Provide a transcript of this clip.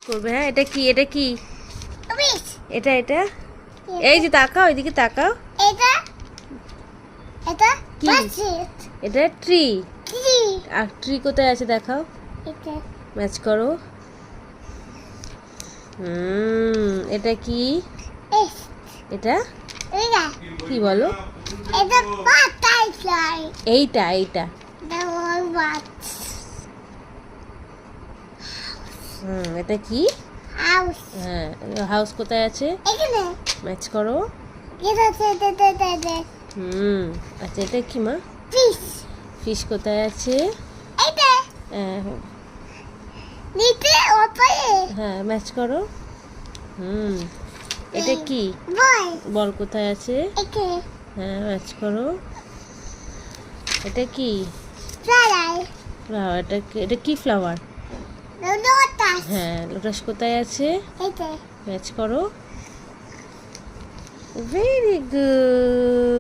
করবে। হ্যাঁ, এটা কি? এটা কি? ফিশ। এটা এটা এই যে তাকাও, এদিকে তাকাও। এটা এটা কি? বাস্কেট। এটা ট্রি। ট্রি। আর ট্রি কোথায় আছে দেখাও। এটা ম্যাচ করো। এটা কি? এস। এটা এটা কি বলো? এটা বাটারফ্লাই। এইটা এইটা। The whole what? এটা কি? House. হ্যাঁ, হাউস কোথায় আছে? এখানে ম্যাচ করো। এটা এটা আচ্ছা, এটা কি মা? ফিশ। ফিশ কোথায় আছে? এটা হ্যাঁ নিচে ওপরে হ্যাঁ, ম্যাচ করো। এটা কি? বল। বল কোথায় আছে? এখানে হ্যাঁ, ম্যাচ করো। এটা কি? ফ্লাই। ফ্লাওয়ার। এটা কি ফ্লাওয়ার? লোটাস। হ্যাঁ, লোটাস কোথায় আছে? এটা ম্যাচ করো। Very good.